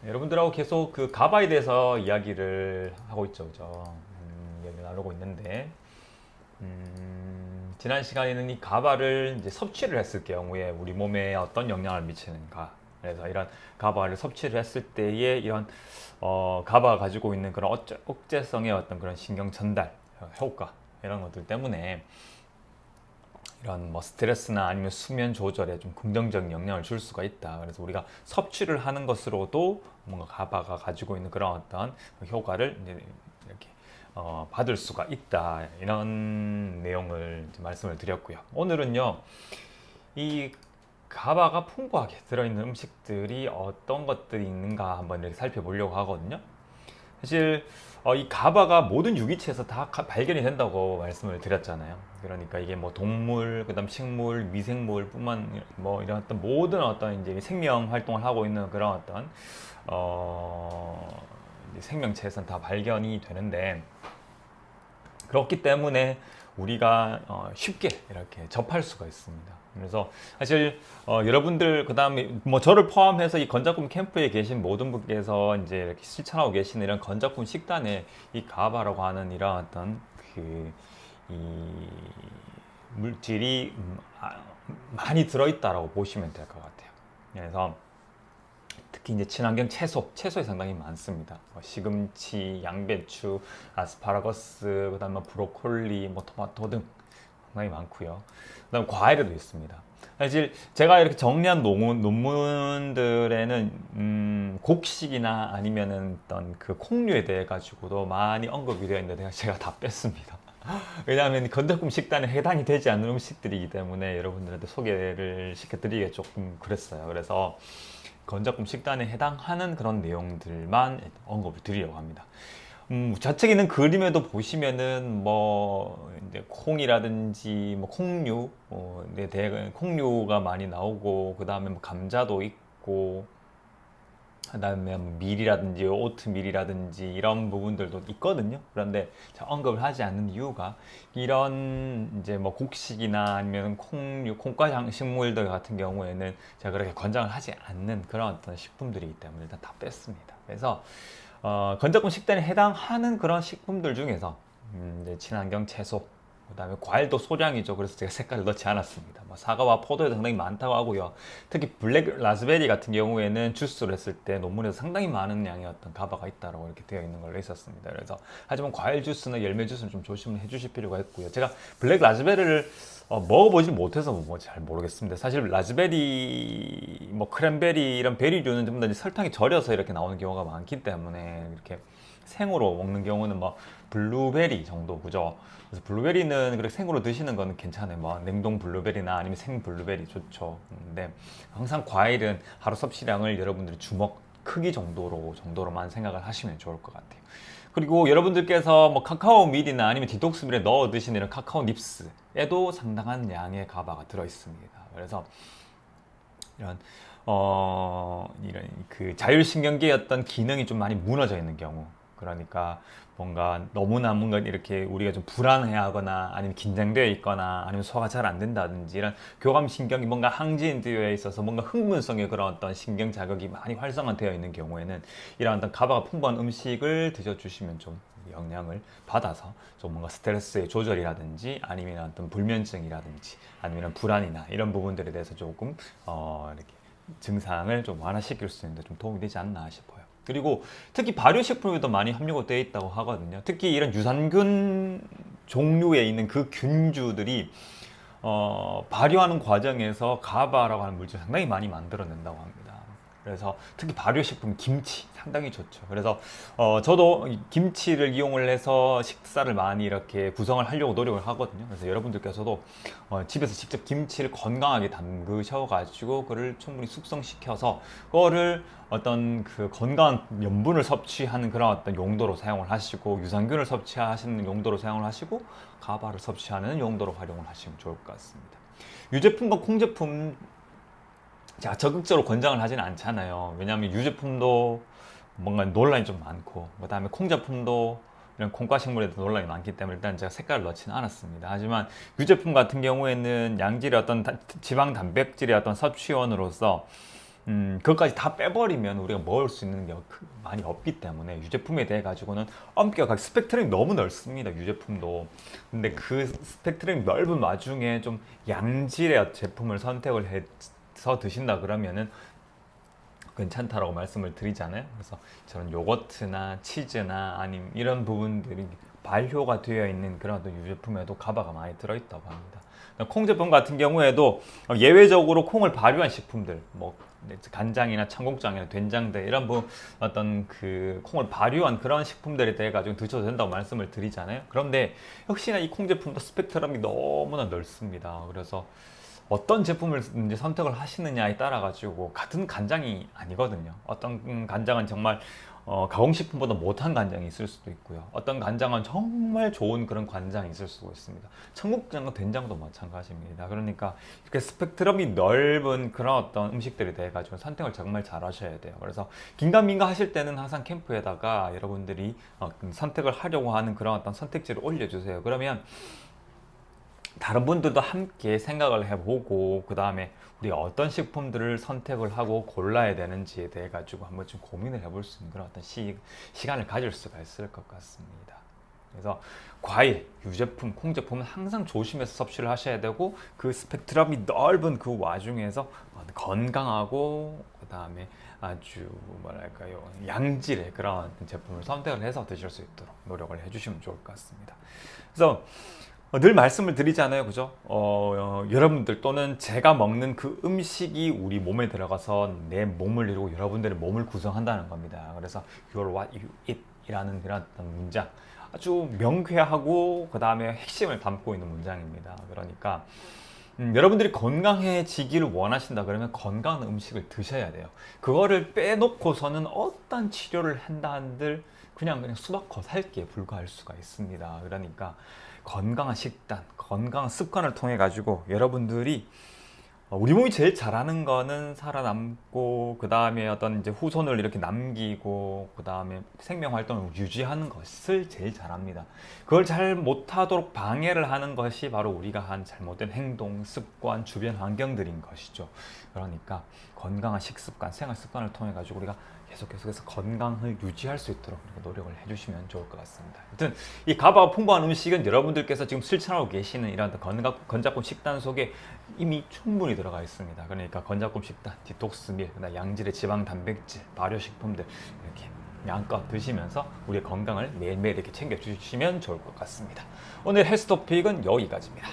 여러분들하고 계속 그 가바에 대해서 이야기를 하고 있죠, 그죠? 이야기 나누고 있는데, 지난 시간에는 이 가바를 이제 섭취를 했을 경우에 우리 몸에 어떤 영향을 미치는가. 그래서 이런 가바를 섭취를 했을 때에 이런 가바가 가지고 있는 그런 억제성의 어떤 그런 신경 전달 효과 이런 것들 때문에 이런 뭐 스트레스나 아니면 수면 조절에 좀 긍정적인 영향을 줄 수가 있다. 그래서 우리가 섭취를 하는 것으로도 뭔가 가바가 가지고 있는 그런 어떤 효과를 이제 이렇게 받을 수가 있다. 이런 내용을 이제 말씀을 드렸고요. 오늘은요, 이 가바가 풍부하게 들어있는 음식들이 어떤 것들이 있는가 한번 이렇게 살펴보려고 하거든요. 사실 이 가바가 모든 유기체에서 다 발견이 된다고 말씀을 드렸잖아요. 그러니까 이게 뭐 동물, 그다음 식물, 미생물뿐만 뭐 이런 어떤 모든 어떤 이제 생명 활동을 하고 있는 그런 어떤 이제 생명체에서는 다 발견이 되는데, 그렇기 때문에 우리가 쉽게 이렇게 접할 수가 있습니다. 그래서 사실 여러분들 그다음에 뭐 저를 포함해서 이 건작품 캠프에 계신 모든 분께서 이제 이렇게 실천하고 계시는 이런 건작품 식단에 이 가바라고 하는 이런 어떤 그 이 물질이 많이 들어있다라고 보시면 될 것 같아요. 그래서 특히 이제 친환경 채소에 상당히 많습니다. 뭐 시금치, 양배추, 아스파라거스, 그다음 뭐 브로콜리, 뭐 토마토 등 상당히 많고요. 그다음 과일에도 있습니다. 사실 제가 이렇게 정리한 논문들에는 곡식이나 아니면은 어떤 그 콩류에 대해 가지고도 많이 언급이 되어 있는데 제가 다 뺐습니다. 왜냐하면 건조품 식단에 해당이 되지 않는 음식들이기 때문에 여러분들한테 소개를 시켜드리기가 조금 그랬어요. 그래서 건조품 식단에 해당하는 그런 내용들만 언급을 드리려고 합니다. 좌측에 있는 그림에도 보시면은 뭐 이제 콩이라든지 뭐 콩류, 콩류가 많이 나오고, 그 다음에 뭐 감자도 있고, 그다음에 뭐 밀이라든지 오트밀이라든지 이런 부분들도 있거든요. 그런데 제가 언급을 하지 않는 이유가 이런 이제 뭐 곡식이나 아니면 콩류, 콩과 식물들 같은 경우에는 제가 그렇게 권장을 하지 않는 그런 어떤 식품들이기 때문에 일단 다 뺐습니다. 그래서 건조품 식단에 해당하는 그런 식품들 중에서 이제 친환경 채소, 그다음에 과일도 소량이죠. 그래서 제가 색깔을 넣지 않았습니다. 뭐 사과와 포도에도 상당히 많다고 하고요. 특히 블랙 라즈베리 같은 경우에는 주스를 했을 때 논문에서 상당히 많은 양의 어떤 가바가 있다고 이렇게 되어 있는 걸로 있었습니다. 그래서 하지만 과일 주스나 열매 주스는 좀 조심을 해주실 필요가 있고요. 제가 블랙 라즈베리를 먹어보지 못해서 뭐 잘 모르겠습니다. 사실 라즈베리, 뭐 크랜베리 이런 베리류는 전부 다 설탕이 절여서 이렇게 나오는 경우가 많기 때문에 이렇게 생으로 먹는 경우는 뭐 블루베리 정도, 그죠? 그래서 블루베리는 그렇게 생으로 드시는 거는 괜찮아요. 뭐 냉동 블루베리나 아니면 생 블루베리 좋죠. 근데 항상 과일은 하루 섭취량을 여러분들이 주먹 크기 정도로만 생각을 하시면 좋을 것 같아요. 그리고 여러분들께서 뭐 카카오 밀이나 아니면 디톡스 밀에 넣어 드시는 이런 카카오 닙스에도 상당한 양의 가바가 들어 있습니다. 그래서 이런 이런 그 자율신경계의 어떤 기능이 좀 많이 무너져 있는 경우, 그러니까 뭔가 이렇게 우리가 좀 불안해하거나 아니면 긴장되어 있거나 아니면 소화가 잘 안 된다든지 이런 교감신경이 뭔가 항진되어 있어서 뭔가 흥분성의 그런 어떤 신경 자극이 많이 활성화되어 있는 경우에는 이런 어떤 가바가 풍부한 음식을 드셔주시면 좀 영향을 받아서 좀 뭔가 스트레스의 조절이라든지 아니면 어떤 불면증이라든지 아니면 불안이나 이런 부분들에 대해서 조금 이렇게 증상을 좀 완화시킬 수 있는데 좀 도움이 되지 않나 싶어요. 그리고 특히 발효식품에도 많이 함유가 되어 있다고 하거든요. 특히 이런 유산균 종류에 있는 그 균주들이 발효하는 과정에서 가바라고 하는 물질 상당히 많이 만들어낸다고 합니다. 그래서 특히 발효식품 김치 상당히 좋죠. 그래서 저도 김치를 이용을 해서 식사를 많이 이렇게 구성을 하려고 노력을 하거든요. 그래서 여러분들께서도 집에서 직접 김치를 건강하게 담그셔가지고 그를 충분히 숙성시켜서 그거를 어떤 그 건강한 염분을 섭취하는 그런 어떤 용도로 사용을 하시고, 유산균을 섭취하시는 용도로 사용을 하시고, 가바를 섭취하는 용도로 활용을 하시면 좋을 것 같습니다. 유제품과 콩제품 제가 적극적으로 권장을 하지는 않잖아요. 왜냐하면 유제품도 뭔가 논란이 좀 많고, 그 다음에 콩제품도 이런 콩과 식물에도 논란이 많기 때문에 일단 제가 색깔을 넣지는 않았습니다. 하지만 유제품 같은 경우에는 양질의 어떤 지방 단백질의 어떤 섭취원으로서 그것까지 다 빼버리면 우리가 먹을 수 있는 게 많이 없기 때문에 유제품에 대해 가지고는 엄격하게 스펙트럼이 너무 넓습니다. 유제품도. 근데 그 스펙트럼이 넓은 와중에 좀 양질의 제품을 선택을 해서 드신다 그러면은 괜찮다라고 말씀을 드리잖아요. 그래서 저는 요거트나 치즈나 아니면 이런 부분들이 발효가 되어 있는 그런 어떤 유제품에도 가바가 많이 들어있다고 합니다. 콩 제품 같은 경우에도 예외적으로 콩을 발효한 식품들, 뭐 간장이나 청국장이나 된장들 이런 어떤 그 콩을 발효한 그런 식품들에 대해 가지고 드셔도 된다고 말씀을 드리잖아요. 그런데 역시나 이 콩 제품도 스펙트럼이 너무나 넓습니다. 그래서 어떤 제품을 이제 선택을 하시느냐에 따라 가지고 같은 간장이 아니거든요. 어떤 간장은 정말 가공식품보다 못한 간장이 있을 수도 있고요. 어떤 간장은 정말 좋은 그런 간장이 있을 수가 있습니다. 청국장과 된장도 마찬가지입니다. 그러니까 이렇게 스펙트럼이 넓은 그런 어떤 음식들에 대해 가지고 선택을 정말 잘 하셔야 돼요. 그래서 긴가민가 하실 때는 항상 캠프에다가 여러분들이 선택을 하려고 하는 그런 어떤 선택지를 올려주세요. 그러면 다른 분들도 함께 생각을 해보고 그 다음에 우리가 어떤 식품들을 선택을 하고 골라야 되는지에 대해 가지고 한번 좀 고민을 해볼 수 있는 그런 어떤 시간을 가질 수가 있을 것 같습니다. 그래서 과일, 유제품, 콩제품은 항상 조심해서 섭취를 하셔야 되고 그 스펙트럼이 넓은 그 와중에서 건강하고 그 다음에 아주 뭐랄까요 양질의 그런 제품을 선택을 해서 드실 수 있도록 노력을 해주시면 좋을 것 같습니다. 그래서 늘 말씀을 드리잖아요, 그죠? 여러분들 또는 제가 먹는 그 음식이 우리 몸에 들어가서 내 몸을 이루고 여러분들의 몸을 구성한다는 겁니다. 그래서 You're what you eat 이라는 그런 문장 아주 명쾌하고 그 다음에 핵심을 담고 있는 문장입니다. 그러니까 여러분들이 건강해지기를 원하신다 그러면 건강한 음식을 드셔야 돼요. 그거를 빼놓고서는 어떤 치료를 한다 한들 그냥 수박 겉핥기에 불과할 수가 있습니다. 그러니까 건강한 식단, 건강한 습관을 통해 가지고 여러분들이 우리 몸이 제일 잘하는 거는 살아남고 그 다음에 어떤 이제 후손을 이렇게 남기고 그 다음에 생명 활동을 유지하는 것을 제일 잘합니다. 그걸 잘 못하도록 방해를 하는 것이 바로 우리가 한 잘못된 행동, 습관, 주변 환경들인 것이죠. 그러니까 건강한 식습관, 생활 습관을 통해 가지고 우리가 계속해서 건강을 유지할 수 있도록 노력을 해주시면 좋을 것 같습니다. 아무튼 이 가바가 풍부한 음식은 여러분들께서 지금 실천하고 계시는 이런 건작품 식단 속에 이미 충분히 들어가 있습니다. 그러니까 건작품 식단, 디톡스 밀, 양질의 지방, 단백질, 발효식품들 이렇게 양껏 드시면서 우리의 건강을 매일매일 이렇게 챙겨주시면 좋을 것 같습니다. 오늘 헬스 토픽은 여기까지입니다.